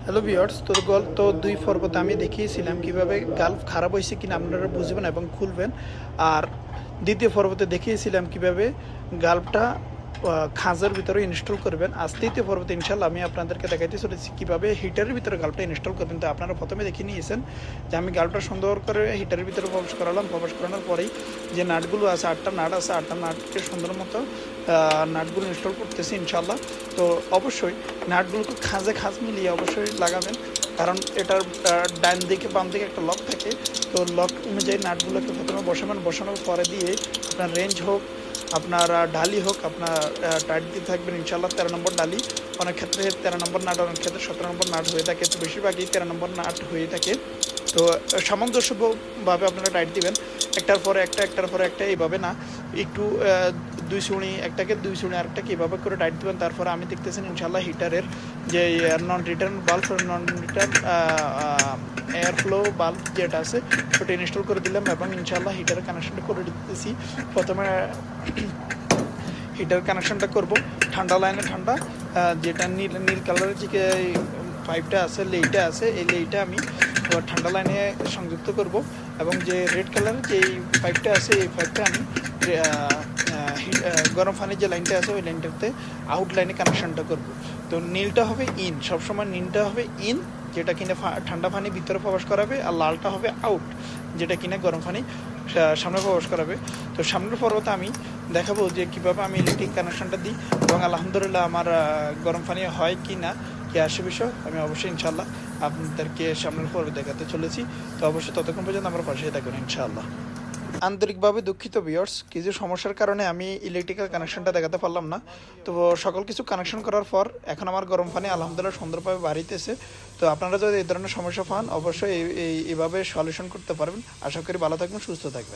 Hello viewers, গত দুই পর্বতে আমি দেখিয়েছিলাম কিভাবে গালভ খারাপ হয়েছে কিনা আপনারা বুঝবেন এবং খুলবেন। আর দ্বিতীয় পর্বতে দেখিয়েছিলাম কিভাবে গালভটা খাঁজার ভিতরে ইনস্টল করবেন। আজ তৃতীয় পর্বতে ইনশাল্লাহ আমি আপনাদেরকে দেখাইতে চলেছি কীভাবে হিটারের ভিতরে গালভটা ইনস্টল করবেন। তো আপনারা প্রথমে দেখে নিয়েছেন যে আমি গালভটা সুন্দর করে হিটারের ভিতরে প্রবেশ করালাম। প্রবেশ করানোর পরেই যে নাটগুলো আছে, 8টা নাট আছে, 8টা নাটকে সুন্দর মতো নাটগুলো ইনস্টল করতেছি ইনশাল্লাহ। তো অবশ্যই নাটগুলোকে খাঁজ মিলিয়ে অবশ্যই লাগাবেন, কারণ এটার ডান দিকে বাম দিকে একটা লক থাকে। তো লক অনুযায়ী নাটগুলোকে প্রথমে বসানোর পরে দিয়ে আপনার রেঞ্জ হোক, আপনার ডালি হোক, আপনার টাইট দিয়ে থাকবেন ইনশাল্লাহ 13 নম্বর ডালি। অনেক ক্ষেত্রে 13 নম্বর নাট, অনেক ক্ষেত্রে 17 নম্বর নাট হয়ে থাকে। তো বেশিরভাগই 13 নম্বর নাট হয়ে থাকে। তো সামঞ্জস্যভাবে আপনারা টাইট দিবেন, একটার পরে একটা এইভাবে না, একটু দুই সুড়ি একটাকে, দুই সুড়ি আরেকটাকে এভাবে করে টাইট দেবেন। তারপরে আমি দেখতেছেন ইনশাল্লাহ হিটারের যে নন রিটার্ন এয়ার ফ্লো বাল্ব যেটা আছে ওটা ইনস্টল করে দিলাম এবং ইনশাল্লাহ হিটারের কানেকশনটা করে দিতেছি। প্রথমে হিটার কানেকশনটা করব ঠান্ডা লাইনে, ঠান্ডা যেটা নীল কালারের যে পাইপটা আছে, লেইটা আছে, এই লেইটা আমি ঠান্ডা লাইনে সংযুক্ত করব এবং যে রেড কালারের যে পাইপটা আছে এই পাইপটা আমি গরম পানির যে লাইনটা আছে ওই লাইনটাতে আউট লাইনে কানেকশনটা করব। তো নীলটা হবে ইন, সবসময় নীলটা হবে ইন, যেটা কিনা ঠান্ডা পানি ভিতরে প্রবেশ করাবে, আর লালটা হবে আউট, যেটা কিনা গরম পানি সামনে প্রবেশ করাবে। তো সামনের পর্বতে আমি দেখাবো যে কীভাবে আমি ইলেকট্রিক কানেকশনটা দিই এবং আলহামদুলিল্লাহ আমার গরম পানি হয় কি না, কি আসে বিষয় আমি অবশ্যই ইনশাল্লাহ আপনাদেরকে সামনের পর্বে দেখাতে চলেছি। তো অবশ্যই ততক্ষণ পর্যন্ত আমার পাশে থাকুন ইনশাআল্লাহ। আন্তরিকভাবে দুঃখিত ভিউয়ার্স, কিছু সমস্যার কারণে আমি ইলেকট্রিক্যাল কানেকশনটা দেখাতে পারলাম না। তো সকল কিছু কানেকশন করার পর এখন আমার গরম পানি আলহামদুলিল্লাহ সুন্দরভাবে বাড়িতেছে। তো আপনারা যদি এই ধরনের সমস্যা পান অবশ্যই এইভাবে সলিউশন করতে পারবেন। আশা করি ভালো থাকবেন, সুস্থ থাকবেন।